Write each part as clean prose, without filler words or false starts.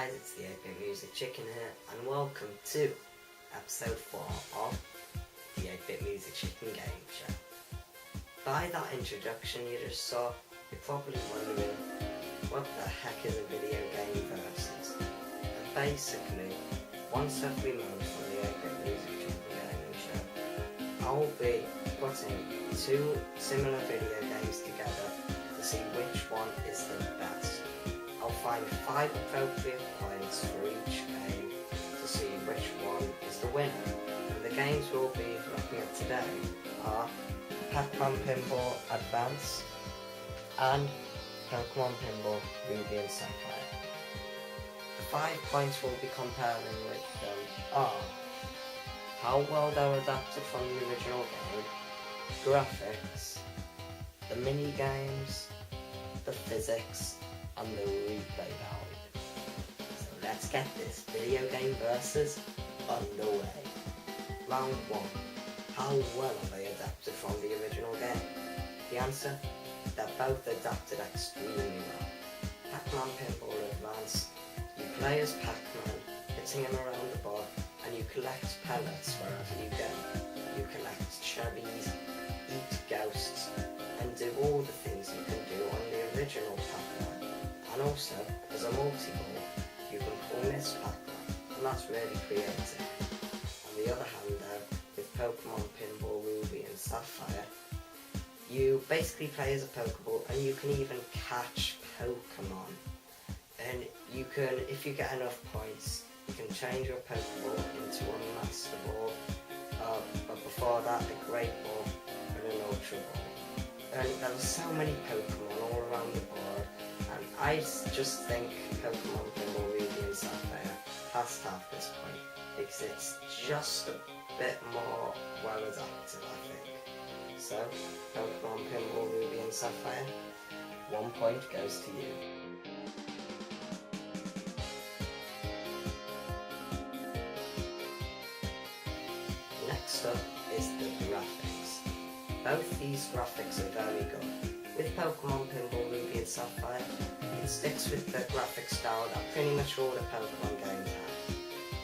guys, it's the 8-bit Music Chicken here, and welcome to episode 4 of the 8-bit Music Chicken game show. By that introduction you just saw, you're probably wondering what the heck is a video game versus. And basically, once every month on the 8-bit Music Chicken game show, I'll be putting two similar video games together to see which one is the best. I'll find 5 appropriate points for each game to see which one is the winner. And the games we'll be looking at today are Pac-man Pinball Advance and Pokemon Pinball Ruby and Saphire. The 5 points we'll be comparing with them are how well they're adapted from the original game, graphics, the mini games, the physics, and the replay value. So let's get this video game versus underway. Round 1. How well are they adapted from the original game? The answer? They're both adapted extremely well. Pac-man Pinball Advance, you play as Pac-Man, hitting him around the board, and you collect pellets wherever you go. You collect cherries, eat ghosts, and do all the things you can do on the original Pac-Man. And also, as a multi-ball, you can pull Miss Pac-Man, and that's really creative. On the other hand though, with Pokemon Pinball Ruby and Saphire, you basically play as a Pokeball and you can even catch Pokemon. And you can, if you get enough points, you can change your Pokeball into a Master Ball, but before that a Great Ball and an Ultra Ball. And there are so many Pokemon all around the board. And I just think Pokemon Pinball Ruby and Saphire has to have this point because it's just a bit more well adapted, I think. So, Pokemon Pinball Ruby and Saphire, 1 point goes to you. Next up is the graphics. Both these graphics are very good. With Pokemon Pinball Ruby and Saphire, it sticks with the graphic style that pretty much all the Pokemon games have.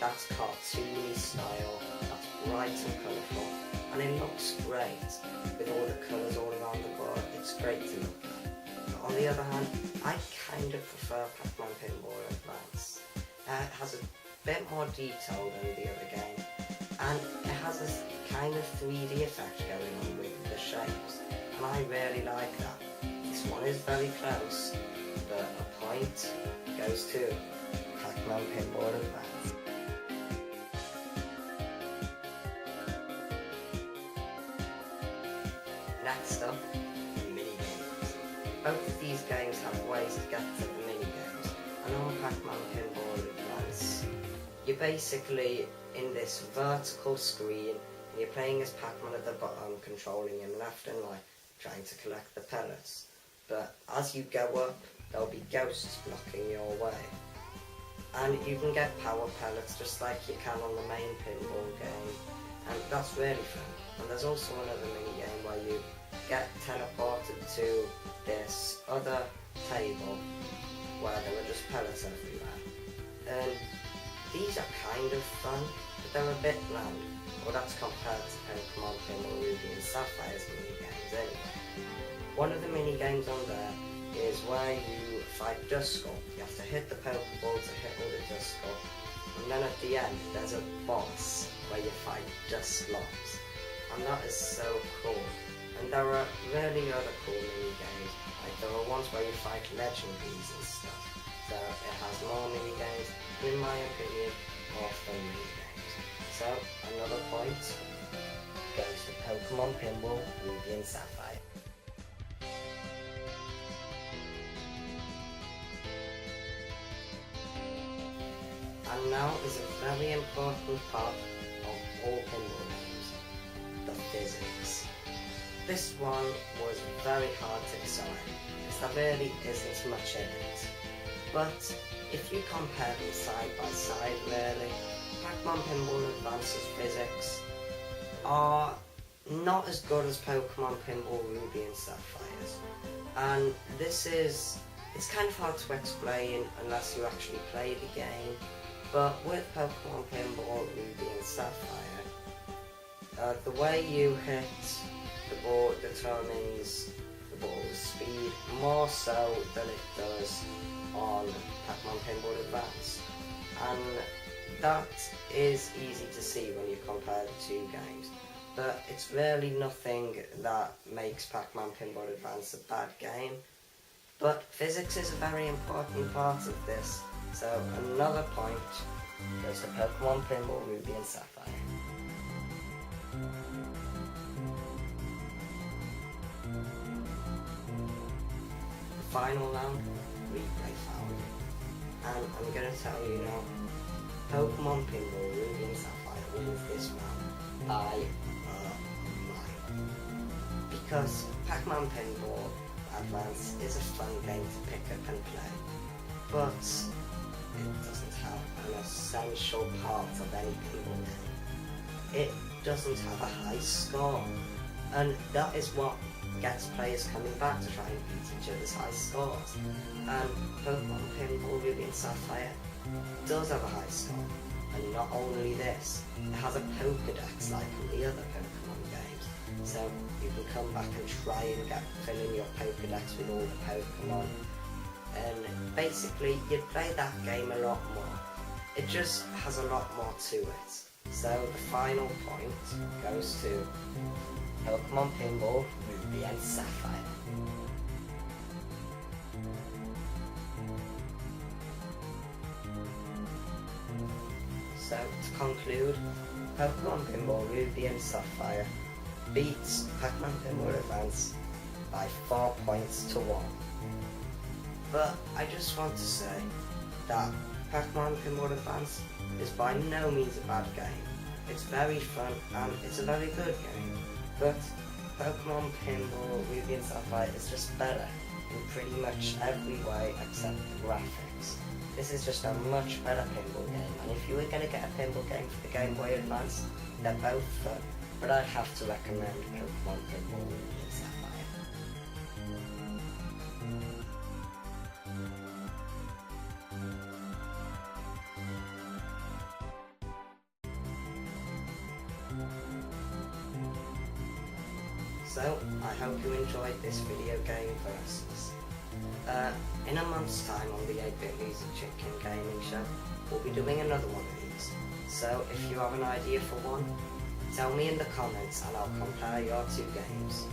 That's cartoony style, that's bright and colourful, and it looks great. With all the colours all around the board, it's great to look at. But on the other hand, I kind of prefer Pac-man Pinball Advance. It has a bit more detail than the other game, and it has this kind of 3D effect going on with the shapes. And I really like that. This one is very close, but a point goes to Pac-man Pinball Advance. Next up, mini-games. Both of these games have ways to get to the mini-games, and on Pac-man Pinball Advance, you're basically in this vertical screen, and you're playing as Pac-Man at the bottom, controlling him left and right, trying to collect the pellets. But as you go up, there'll be ghosts blocking your way. And you can get power pellets just like you can on the main pinball game, and that's really fun. And there's also another mini game where you get teleported to this other table where there are just pellets everywhere. And these are kind of fun, but they're a bit bland. Well, that's compared to Pokemon Pinball Ruby and Sapphire's mini games anyway. One of the mini games on there is where you fight Duskull. You have to hit the Pokeball to hit all the Duskull, and then at the end there's a boss where you fight Dusclops, and that is so cool. And there are really other cool mini games, like there are ones where you fight legendaries and stuff. So it has more mini games, and in my opinion, more fun mini games. So another point goes to Pokemon Pinball Ruby and Saphire. And now is a very important part of all pinball games, the physics. This one was very hard to decide, because there really isn't much in it. But if you compare them side by side really, Pac-man Pinball Advance's physics are not as good as Pokemon Pinball Ruby and Sapphire's. And it's It's kind of hard to explain unless you actually play the game, but with Pokemon Pinball, Ruby and Sapphire, the way you hit the ball determines the ball's speed more so than it does on Pac-Man Pinball Advance, and that is easy to see when you compare the two games, but it's really nothing that makes Pac-Man Pinball Advance a bad game. But physics is a very important part of this, so another point goes to Pokemon Pinball Ruby and Sapphire. The final round, replay found, and I'm going to tell you now, Pokemon Pinball Ruby and Sapphire wins this round by a mile. Because Pac-Man Pinball Advance is a fun game to pick up and play, but it doesn't have an essential part of any pinball game. It doesn't have a high score, and that is what gets players coming back to try and beat each other's high scores. And Pokemon Pinball Ruby and Sapphire does have a high score, and not only this, it has a Pokédex like all the other Pokemon games, so you can come back and try and fill in your Pokédex with all the Pokemon, and basically you'd play that game a lot more. It just has a lot more to it. So the final point goes to Pokemon Pinball Ruby and Sapphire. So to conclude, Pokemon Pinball Ruby and Sapphire beats Pac-Man Pinball Advance by 4 points to 1. But I just want to say that Pac-Man Pinball Advance is by no means a bad game. It's very fun and it's a very good game. But Pokemon Pinball Ruby and Sapphire is just better in pretty much every way except the graphics. This is just a much better pinball game, and if you were going to get a pinball game for the Game Boy Advance, they're both fun, but I'd have to recommend Pokemon Pinball Ruby and Sapphire. So, I hope you enjoyed this video game versus. In a month's time on the 8-Bit Music Chicken gaming show, we'll be doing another one of these. So if you have an idea for one, tell me in the comments and I'll compare your two games.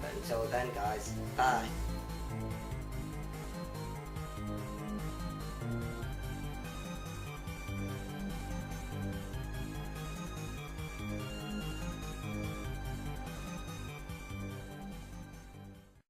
But until then guys, bye!